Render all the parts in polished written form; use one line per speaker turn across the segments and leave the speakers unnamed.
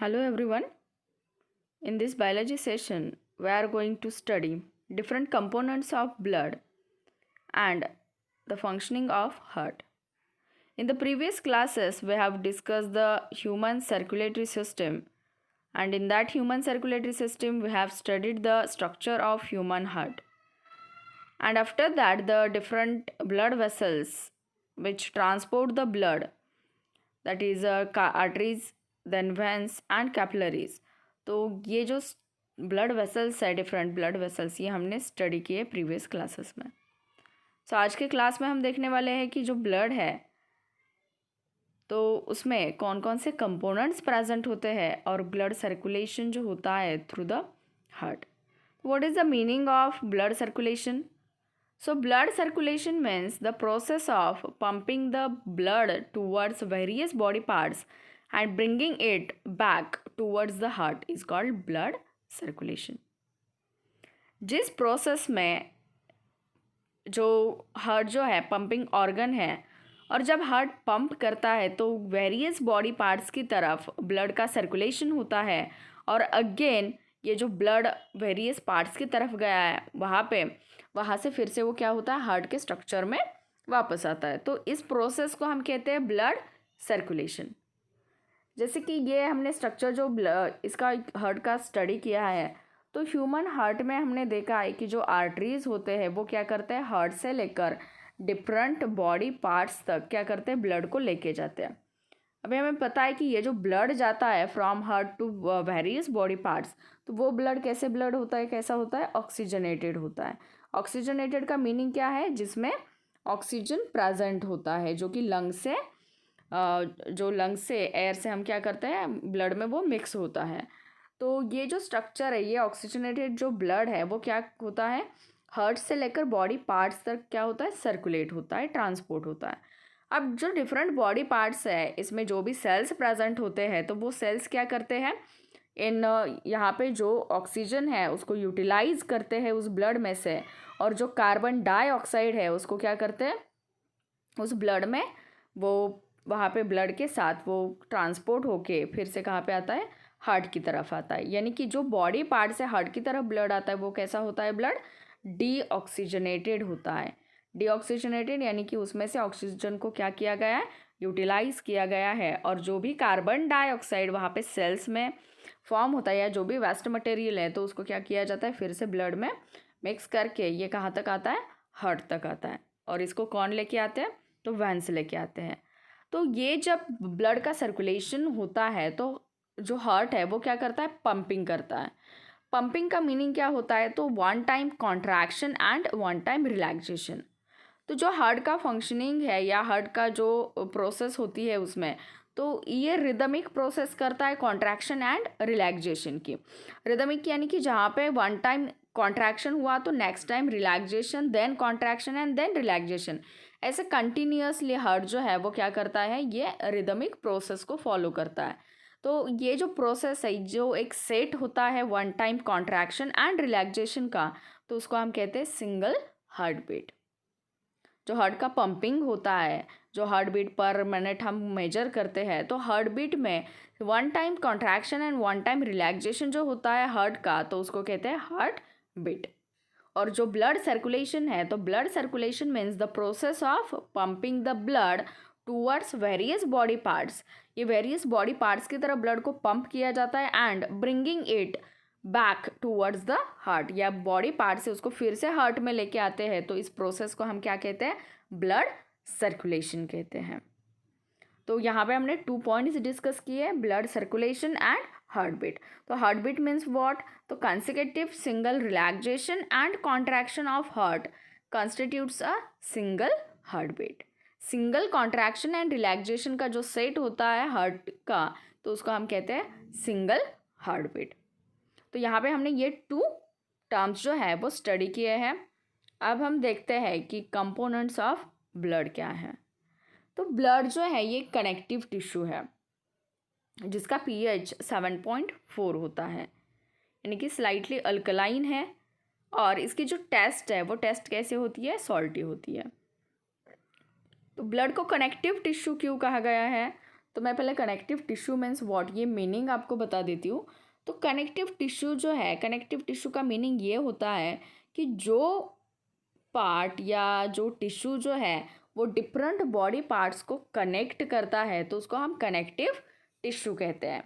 Hello everyone. In this biology session, we are going to study different components of blood and the functioning of heart. In the previous classes, we have discussed the human circulatory system, and in that human circulatory system, we have studied the structure of human heart. And after that, the different blood vessels which transport the blood, that is arteries, then veins and capillaries. तो ये जो blood vessels है, different blood vessels, ये हमने study किए previous classes में. सो आज के क्लास में हम देखने वाले हैं कि जो ब्लड है तो उसमें कौन कौन से कंपोनेंट्स प्रेजेंट होते हैं और ब्लड सर्कुलेशन जो होता है through the heart. What is the meaning of blood circulation? So blood circulation means the process of pumping the blood towards various body parts and bringing it back towards the heart is called blood circulation. जिस process में जो heart जो है pumping organ है, और जब heart pump करता है तो वेरियस बॉडी पार्ट्स की तरफ ब्लड का सर्कुलेशन होता है, और अगेन ये जो ब्लड वेरियस पार्ट्स की तरफ गया है वहाँ से फिर से वो क्या होता है, हार्ट के स्ट्रक्चर में वापस आता है. तो इस प्रोसेस को हम कहते हैं ब्लड सर्कुलेशन. जैसे कि ये हमने स्ट्रक्चर जो इसका हार्ट का स्टडी किया है, तो ह्यूमन हार्ट में हमने देखा है कि जो आर्टरीज होते हैं वो क्या करते हैं, हार्ट से लेकर डिफरेंट बॉडी पार्ट्स तक क्या करते हैं, ब्लड को लेके जाते हैं. अभी हमें पता है कि ये जो ब्लड जाता है from heart to various body parts, तो वो ब्लड कैसे ब्लड होता है, कैसा होता है, ऑक्सीजनेटेड होता है. ऑक्सीजनेटेड का मीनिंग क्या है, जिसमें ऑक्सीजन प्रेजेंट होता है, जो कि लंग से एयर से हम क्या करते हैं, ब्लड में वो मिक्स होता है. तो ये जो स्ट्रक्चर है, ये ऑक्सीजनेटेड जो ब्लड है वो क्या होता है, हार्ट से लेकर बॉडी पार्ट्स तक क्या होता है, सर्कुलेट होता है, ट्रांसपोर्ट होता है. अब जो डिफरेंट बॉडी पार्ट्स है, इसमें जो भी सेल्स प्रेजेंट होते हैं, तो वो सेल्स क्या करते हैं, इन यहाँ पे जो ऑक्सीजन है उसको यूटिलाइज करते हैं उस ब्लड में से, और जो कार्बन डाइऑक्साइड है उसको क्या करते हैं, उस ब्लड में वो वहाँ पे ब्लड के साथ वो ट्रांसपोर्ट होके फिर से कहाँ पे आता है, हार्ट की तरफ आता है. यानी कि जो बॉडी पार्ट से हार्ट की तरफ ब्लड आता है वो कैसा होता है, ब्लड डीऑक्सीजनेटेड होता है. डीऑक्सीजनेटेड यानी कि उसमें से ऑक्सीजन को क्या किया गया है, यूटिलाइज किया गया है, और जो भी कार्बन डाइऑक्साइड वहाँ पे सेल्स में फॉर्म होता है या जो भी वेस्ट मटेरियल है, तो उसको क्या किया जाता है, फिर से ब्लड में मिक्स करके ये कहाँ तक आता है, हार्ट तक आता है. और इसको कौन लेके आते हैं, तो वेंस लेके आते हैं. तो ये जब ब्लड का सर्कुलेशन होता है तो जो हार्ट है वो क्या करता है, पंपिंग करता है. पंपिंग का मीनिंग क्या होता है, तो one time contraction and one time relaxation. तो जो हार्ट का फंक्शनिंग है या हार्ट का जो प्रोसेस होती है उसमें, तो ये रिदमिक प्रोसेस करता है कॉन्ट्रैक्शन एंड रिलैक्सेशन की. रिदमिक यानी कि जहाँ पे वन टाइम कॉन्ट्रैक्शन हुआ तो next time relaxation, then contraction and then relaxation, ऐसे कंटिन्यूसली हार्ट जो है वो क्या करता है, ये रिदमिक प्रोसेस को फॉलो करता है. तो ये जो प्रोसेस है जो एक सेट होता है one time contraction and relaxation का, तो उसको हम कहते हैं सिंगल हार्ट बीट. जो हार्ट का पंपिंग होता है, जो हार्ट बीट पर मिनट हम मेजर करते हैं, तो हार्ट बीट में one time contraction and one time relaxation जो होता है हार्ट का, तो उसको कहते हैं हार्ट बीट. और जो ब्लड सर्कुलेशन है, तो blood circulation means the process of pumping the blood towards various body parts. ये वेरियस बॉडी पार्ट्स की तरफ ब्लड को पंप किया जाता है and bringing it back towards the heart, या बॉडी पार्ट से उसको फिर से हार्ट में लेके आते हैं. तो इस प्रोसेस को हम क्या कहते हैं, ब्लड सर्कुलेशन कहते हैं. तो यहाँ पे हमने 2 पॉइंट्स डिस्कस किए, blood circulation and heart beat. तो हार्ट बीट मीन्स व्हाट, तो consecutive single relaxation and contraction of heart constitutes a single heart beat. Single contraction and relaxation का जो सेट होता है हार्ट का, तो उसको हम कहते हैं सिंगल हार्ट बीट. तो यहाँ पे हमने ये 2 टर्म्स जो है वो स्टडी किए हैं. अब हम देखते हैं कि कंपोनेंट्स ऑफ ब्लड क्या है. तो ब्लड जो है ये कनेक्टिव टिश्यू है जिसका pH 7.4 होता है, यानी कि स्लाइटली अल्कलाइन है. और इसकी जो टेस्ट है वो टेस्ट कैसे होती है, सॉल्टी होती है. तो ब्लड को कनेक्टिव टिश्यू क्यों कहा गया है, तो मैं पहले कनेक्टिव टिश्यू मीन्स व्हाट, ये मीनिंग आपको बता देती हूँ। तो कनेक्टिव टिश्यू जो है, कनेक्टिव टिश्यू का मीनिंग ये होता है कि जो पार्ट या जो टिश्यू जो है वो डिफरेंट बॉडी पार्ट्स को कनेक्ट करता है, तो उसको हम कनेक्टिव टिश्यू कहते हैं।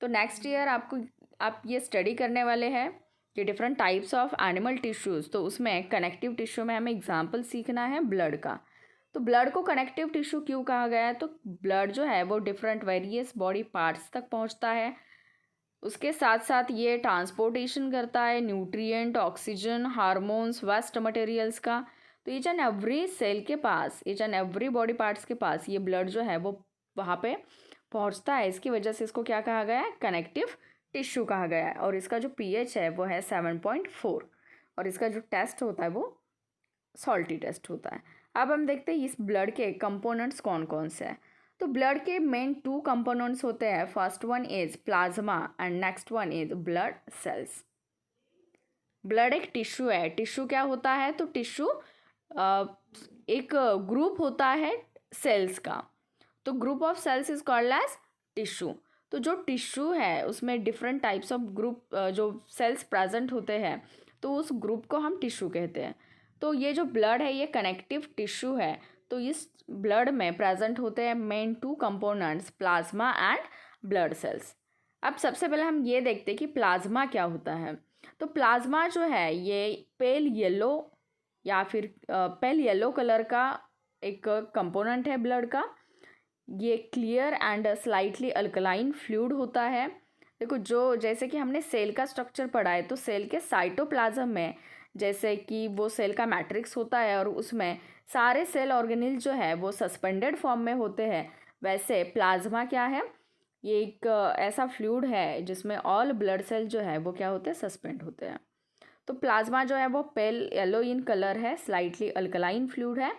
तो नेक्स्ट ईयर आप ये स्टडी करने वाले हैं कि different types of animal tissues, तो उसमें कनेक्टिव टिश्यू में हमें एग्जांपल सीखना है ब्लड का। तो ब्लड को कनेक्टिव टिश्यू क्यों कहा गया है? तो ब्लड जो है वो डिफरेंट वेरियस बॉडी पार्ट्स तक पहुंचता है, उसके साथ साथ ये ट्रांसपोर्टेशन करता है nutrient, oxygen, hormones, waste materials का। तो ईच एंड एवरी सेल के पास, each and every body parts के पास ये ब्लड जो है वो वहाँ पे पहुँचता है। इसकी वजह से इसको क्या कहा गया है? कनेक्टिव टिश्यू कहा गया है। और इसका जो pH है वो है 7.4, और इसका जो टेस्ट होता है वो सॉल्टी टेस्ट होता है। अब हम देखते हैं इस ब्लड के कंपोनेंट्स कौन कौन से हैं। तो ब्लड के मेन 2 कंपोनेंट्स होते हैं। First one is plasma and next one is blood cells. Blood एक टिश्यू है। टिश्यू क्या होता है? तो टिश्यू एक ग्रुप होता है सेल्स का। तो group of cells is called as tissue. तो जो टिश्यू है उसमें डिफरेंट टाइप्स ऑफ ग्रुप जो सेल्स प्रेजेंट होते हैं, तो उस ग्रुप को हम टिश्यू कहते हैं। तो ये जो ब्लड है ये कनेक्टिव टिश्यू है। तो इस ब्लड में प्रेजेंट होते हैं main 2 components, plasma and blood cells. अब सबसे पहले हम ये देखते हैं कि प्लाज्मा क्या होता है। तो प्लाज्मा जो है ये पेल येलो या फिर पेल येलो कलर का एक कंपोनेंट है ब्लड का। ये clear and slightly alkaline fluid होता है। देखो, जो जैसे कि हमने सेल का स्ट्रक्चर पढ़ा है, तो सेल के साइटोप्लाज्म में जैसे कि वो सेल का मैट्रिक्स होता है और उसमें सारे सेल ऑर्गेनेल जो है वो सस्पेंडेड फॉर्म में होते हैं, वैसे प्लाज्मा क्या है? ये एक ऐसा फ्लूइड है जिसमें ऑल ब्लड सेल जो है वो क्या होते हैं? सस्पेंड होते हैं। तो प्लाज्मा जो है वो पेल येलो इन कलर है, स्लाइटली अल्कलाइन फ्लूइड है।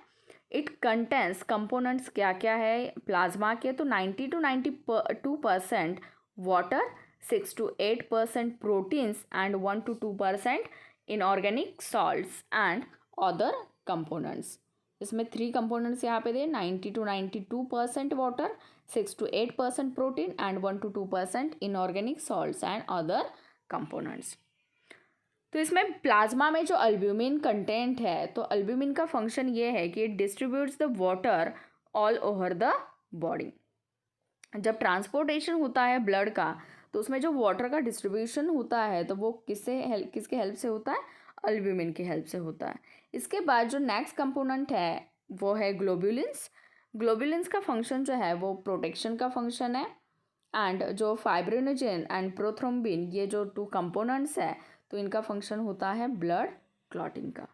इट कंटेंस कंपोनेंट्स क्या क्या है प्लाज्मा के? तो 90 to 92% water, 6 to 8% proteins and 1 to 2% inorganic salts and other components. इसमें 3 कंपोनेंट्स यहाँ पे दे, 90 to 92% water, 6 to 8% protein and 1 to 2% inorganic salts and other components. तो इसमें प्लाज्मा में जो अल्ब्यूमिन कंटेंट है, तो अल्ब्यूमिन का फंक्शन ये है कि it distributes the water all over the body. जब ट्रांसपोर्टेशन होता है ब्लड का, तो उसमें जो वाटर का डिस्ट्रीब्यूशन होता है तो वो किसके हेल्प से होता है? अल्ब्यूमिन की हेल्प से होता है। इसके बाद जो नेक्स्ट कंपोनेंट है वो है ग्लोब्युलिन्स। ग्लोब्युलिन्स का फंक्शन जो है वो प्रोटेक्शन का फंक्शन है। एंड जो फाइब्रिनोजेन एंड प्रोथ्रोम्बिन, ये जो 2 कंपोनेंट्स है, तो इनका फंक्शन होता है ब्लड क्लॉटिंग का।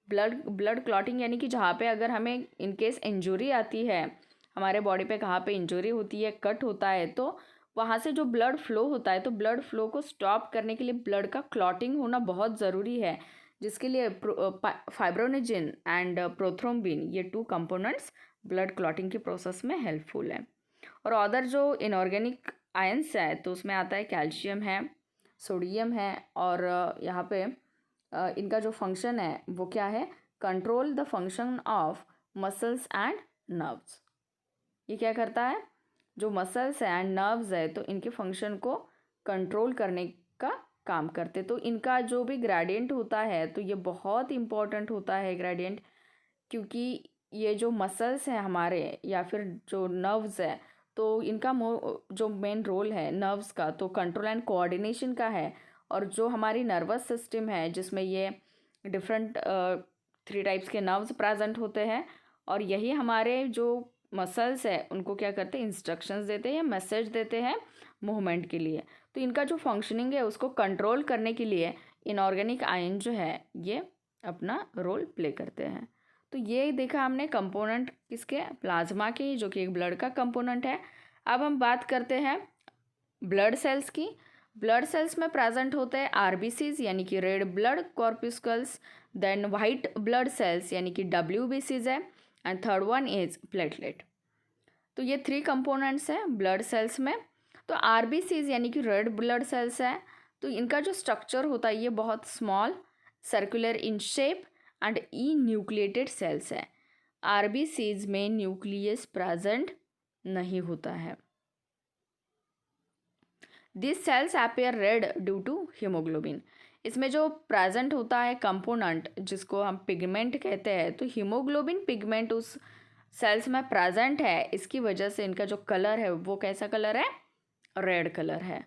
ब्लड क्लॉटिंग यानी कि जहाँ पे अगर हमें इनकेस इंजरी आती है, हमारे बॉडी पे कहाँ पे इंजरी होती है, कट होता है, तो वहाँ से जो ब्लड फ्लो होता है, तो ब्लड फ्लो को स्टॉप करने के लिए ब्लड का क्लॉटिंग होना बहुत ज़रूरी है, जिसके लिए फाइब्रोनेजिन एंड प्रोथ्रोम्बिन, ये 2 कंपोनेंट्स ब्लड क्लॉटिंग के प्रोसेस में हेल्पफुल है। और अदर जो इनऑर्गेनिक आयंस है, तो उसमें आता है कैल्शियम है, सोडियम है, और यहाँ पे इनका जो फंक्शन है वो क्या है? Control the function of muscles and nerves. ये क्या करता है? जो मसल्स है एंड नर्व्स है, तो इनके फंक्शन को कंट्रोल करने का काम करते। तो इनका जो भी ग्रेडियंट होता है, तो ये बहुत इंपॉर्टेंट होता है ग्रेडियंट, क्योंकि ये जो मसल्स हैं हमारे या फिर जो नर्व्स है, तो इनका जो मेन रोल है नर्व्स का, तो कंट्रोल एंड कोऑर्डिनेशन का है। और जो हमारी नर्वस सिस्टम है, जिसमें ये डिफरेंट 3 टाइप्स के नर्व्स प्रेजेंट होते हैं, और यही हमारे जो मसल्स है उनको क्या करते हैं? इंस्ट्रक्शंस देते हैं, मैसेज देते हैं मूवमेंट के लिए। तो इनका जो फंक्शनिंग है उसको कंट्रोल करने के लिए इनऑर्गेनिक आयन जो है ये अपना रोल प्ले करते हैं। तो ये देखा हमने कंपोनेंट किसके? प्लाज्मा के, जो कि एक ब्लड का कंपोनेंट है। अब हम बात करते हैं ब्लड सेल्स की। ब्लड सेल्स में प्रेजेंट होते हैं आरबीसीज यानी कि red blood corpuscles, then white blood cells यानी कि डब्ल्यूबीसीज है, and third one is platelet. तो ये 3 कंपोनेंट्स हैं ब्लड सेल्स में। तो आरबीसीज यानी कि रेड ब्लड सेल्स है, तो इनका जो स्ट्रक्चर होता है ये बहुत small, circular in shape and enucleated cells है। आरबीसीज में न्यूक्लियस प्रेजेंट नहीं होता है। This cells appear red due to haemoglobin. इसमें जो प्रेजेंट होता है कंपोनेंट जिसको हम पिगमेंट कहते हैं, तो हीमोग्लोबिन पिगमेंट उस सेल्स में प्रेजेंट है, इसकी वजह से इनका जो कलर है वो कैसा कलर है, रेड कलर है।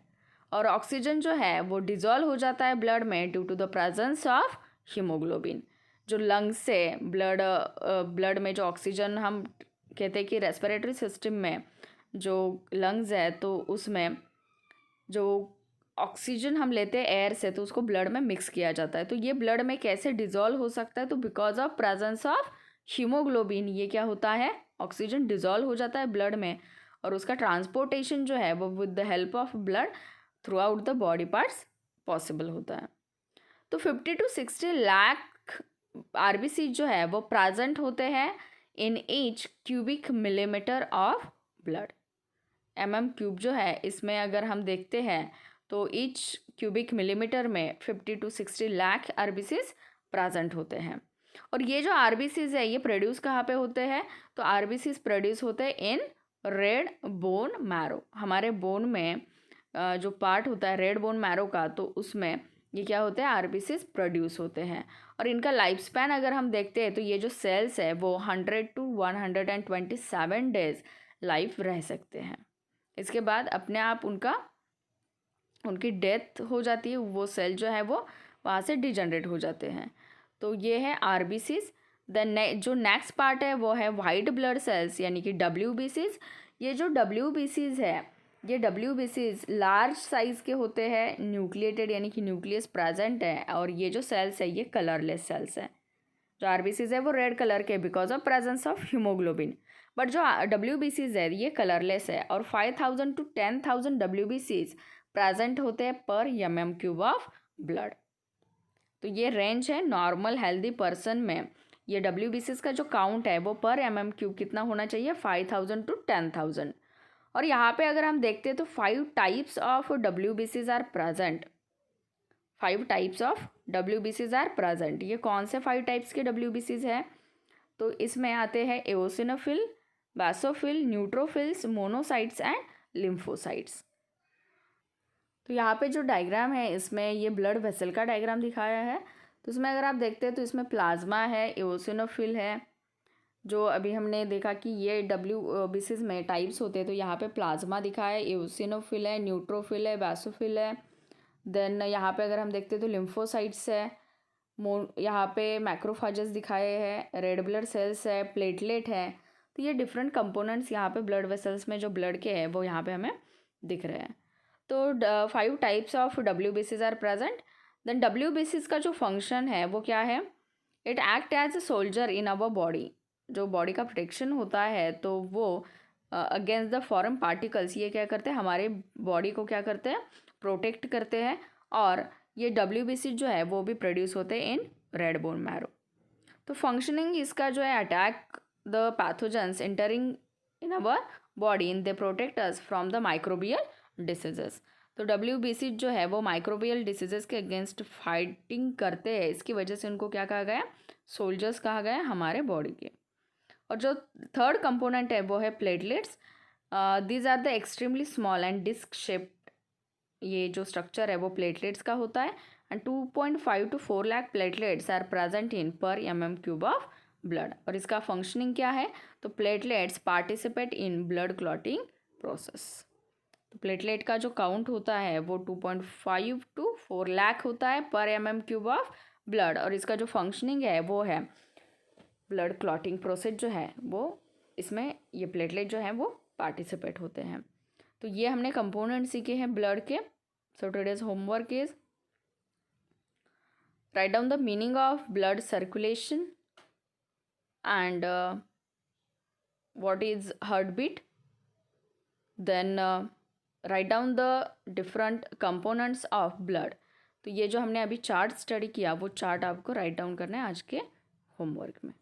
और ऑक्सीजन जो है वो डिजॉल्व हो जाता है ब्लड में due to the presence of haemoglobin. जो लंग्स से ब्लड में जो ऑक्सीजन, हम कहते हैं कि रेस्पिरेटरी सिस्टम में जो लंग्स है तो उसमें जो ऑक्सीजन हम लेते हैं एयर से, तो उसको ब्लड में मिक्स किया जाता है। तो ये ब्लड में कैसे डिजॉल्व हो सकता है, तो because of presence of haemoglobin ये क्या होता है, ऑक्सीजन डिजॉल्व हो जाता है ब्लड में, और उसका ट्रांसपोर्टेशन जो है वो with the help of blood through out the body parts possible होता है। तो 50 to 60 लाख आरबीसी जो है वो प्रेजेंट होते हैं in each cubic millimetre of blood. Cube जो है इसमें अगर हम देखते हैं तो ईच क्यूबिक मिलीमीटर में 50 to 60 लाख आरबीसीज प्रेजेंट होते हैं। और ये जो आरबीसीज है ये प्रोड्यूस कहाँ पे होते हैं, तो आरबीसीज प्रोड्यूस होते हैं इन रेड बोन मैरो। हमारे बोन में जो पार्ट होता है रेड बोन मैरो का, तो उसमें ये क्या होते हैं, आरबीसीज प्रोड्यूस होते हैं। और इनका लाइफ स्पैन अगर हम देखते हैं तो ये जो सेल्स है वो 100 to 127 डेज लाइफ रह सकते हैं। इसके बाद अपने आप उनकी डेथ हो जाती है, वो सेल जो है वो वहाँ से डिजनरेट हो जाते हैं। तो ये है आरबीसीज। देन जो नेक्स्ट पार्ट है वो है वाइट ब्लड सेल्स यानी कि डब्ल्यूबीसीज। ये जो डब्ल्यूबीसीज है, ये डब्ल्यूबीसीज लार्ज साइज़ के होते हैं, न्यूक्लिएटेड यानी कि न्यूक्लियस प्रेजेंट है, और ये जो सेल्स है ये कलरलेस सेल्स हैं। जो आरबीसीज है वो रेड कलर के because of presence of haemoglobin, but जो डब्ल्यूबीसीज है ये कलरलेस है। और 5000 to 10,000 डब्ल्यूबीसीज प्रेजेंट होते हैं पर क्यूब ऑफ ब्लड। तो ये रेंज है नॉर्मल हेल्दी पर्सन में। ये डब्ल्यूबीसीज का जो काउंट है वो पर क्यूब कितना होना चाहिए, 5000 to 10,000। और यहाँ पे अगर हम देखते हैं तो 5 टाइप्स ऑफ डब्ल्यूबीसीज आर प्रेजेंट। 5 टाइप्स ऑफ डब्ल्यूबीसीज आर प्रेजेंट। ये कौन से 5 टाइप्स के डब्ल्यूबीसीज है, तो इसमें आते हैं eosinophil, basophil, neutrophils, monocytes and lymphocytes. तो यहाँ पे जो डायग्राम है इसमें ये ब्लड वेसल का डायग्राम दिखाया है। तो इसमें अगर आप देखते हैं तो इसमें प्लाज्मा है, एओसिनोफिल है, जो अभी हमने देखा कि ये डब्ल्यूबीसीज में टाइप्स होते हैं, तो यहाँ पे प्लाज्मा दिखाया है, एओसिनोफिल है, न्यूट्रोफिल है, बासोफिल है। देन यहाँ पे अगर हम देखते हैं तो लिम्फोसाइट्स है, यहाँ पे मैक्रोफाजेस दिखाए हैं, रेड ब्लड सेल्स है, प्लेटलेट है। तो ये डिफरेंट कंपोनेंट्स यहाँ पे ब्लड वेसल्स में जो ब्लड के हैं वो यहाँ पे हमें दिख रहे हैं। तो 5 टाइप्स ऑफ डब्ल्यूबीसीज आर प्रेजेंट। देन डब्ल्यूबीसीज का जो फंक्शन है वो क्या है, it act as a soldier in our body. जो बॉडी का प्रोटेक्शन होता है तो वो अगेंस्ट द फॉरेन पार्टिकल्स ये क्या करते हैं, हमारे बॉडी को क्या करते हैं, प्रोटेक्ट करते हैं। और ये डब्ल्यूबीसी जो है वो भी प्रोड्यूस होते हैं इन रेड बोन मैरो। तो फंक्शनिंग इसका जो है, attack the pathogens entering in our body in they protect us from the microbial diseases. तो डब्ल्यूबीसी जो है वो माइक्रोबियल डिसीजेस के अगेंस्ट फाइटिंग करते हैं, इसकी वजह से उनको क्या कहा गया, सोल्जर्स कहा गया हमारे बॉडी के। और जो थर्ड कंपोनेंट है वो है platelets. These are the extremely small and disc shaped. ये जो स्ट्रक्चर है वो प्लेटलेट्स का होता है, and 2.5 to 4 lakh platelets are present in per cube of blood. और इसका फंक्शनिंग क्या है, तो platelets participate in blood clotting process. तो प्लेटलेट का जो काउंट होता है वो 2.5 to 4 लाख होता है पर क्यूब ऑफ ब्लड, और इसका जो फंक्शनिंग है वो है ब्लड क्लॉटिंग प्रोसेस जो है वो, इसमें ये प्लेटलेट जो है वो पार्टिसिपेट होते हैं। तो ये हमने कंपोनेंट सीखे हैं ब्लड के। So today's homework is write down the meaning of blood circulation and what is heart beat. Then write down the different components of blood. तो ये जो हमने अभी चार्ट स्टडी किया वो चार्ट आपको राइट डाउन करना है आज के होमवर्क में।